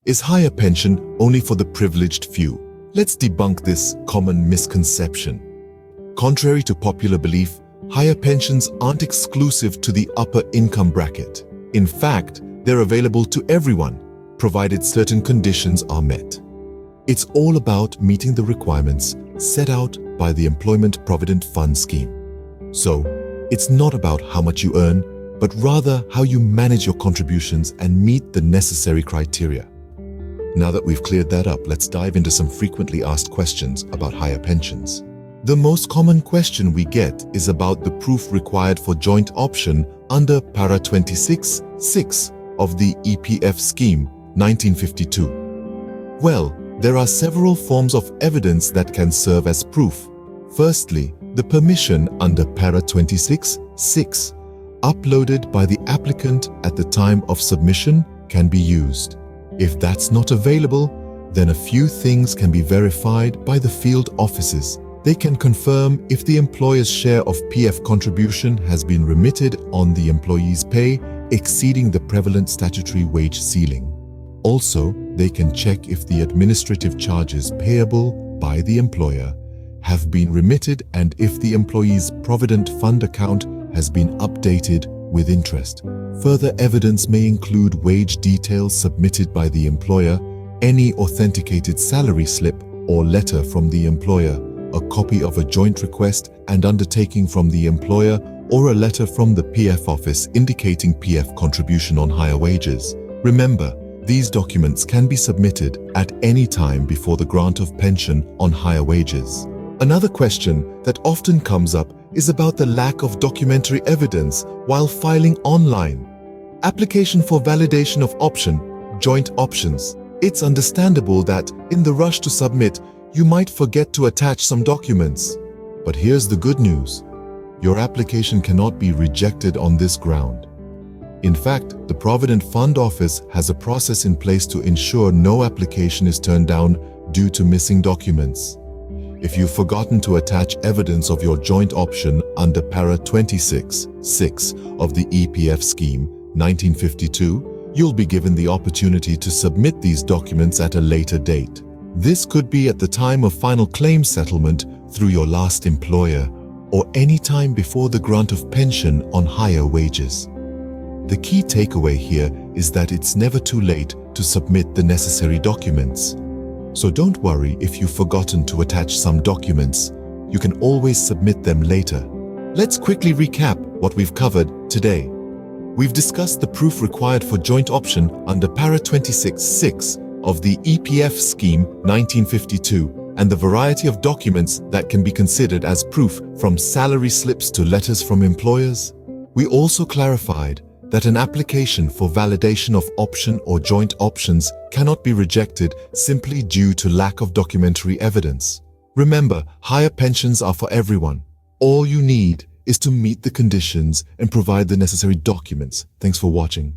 Is higher pension only for the privileged few? Let's debunk this common misconception. Contrary to popular belief, higher pensions aren't exclusive to the upper income bracket. In fact, they're available to everyone, provided certain conditions are met. It's all about meeting the requirements set out by the Employment Provident Fund Scheme. So, it's not about how much you earn, but rather how you manage your contributions and meet the necessary criteria. Now that we've cleared that up, let's dive into some frequently asked questions about higher pensions. The most common question we get is about the proof required for joint option under Para 26(6) of the EPF Scheme 1952. Well, there are several forms of evidence that can serve as proof. Firstly, the permission under Para 26(6) uploaded by the applicant at the time of submission can be used. If that's not available, then a few things can be verified by the field offices. They can confirm if the employer's share of PF contribution has been remitted on the employee's pay exceeding the prevalent statutory wage ceiling. Also, they can check if the administrative charges payable by the employer have been remitted and if the employee's Provident Fund account has been updated with interest. Further evidence may include wage details submitted by the employer, any authenticated salary slip or letter from the employer, a copy of a joint request and undertaking from the employer, or a letter from the PF office indicating PF contribution on higher wages. Remember, these documents can be submitted at any time before the grant of pension on higher wages. Another question that often comes up is about the lack of documentary evidence while filing online. Application for validation of option, joint options. It's understandable that, in the rush to submit, you might forget to attach some documents. But here's the good news. Your application cannot be rejected on this ground. In fact, the Provident Fund Office has a process in place to ensure no application is turned down due to missing documents. If you've forgotten to attach evidence of your joint option under Para 26(6) of the EPF Scheme 1952, you'll be given the opportunity to submit these documents at a later date. This could be at the time of final claim settlement through your last employer, or any time before the grant of pension on higher wages. The key takeaway here is that it's never too late to submit the necessary documents. So don't worry if you've forgotten to attach some documents. You can always submit them later. Let's quickly recap what we've covered today. We've discussed the proof required for joint option under Para 26(6) of the EPF Scheme 1952 and the variety of documents that can be considered as proof, from salary slips to letters from employers. We also clarified that an application for validation of option or joint options cannot be rejected simply due to lack of documentary evidence. Remember, higher pensions are for everyone. All you need is to meet the conditions and provide the necessary documents. Thanks for watching.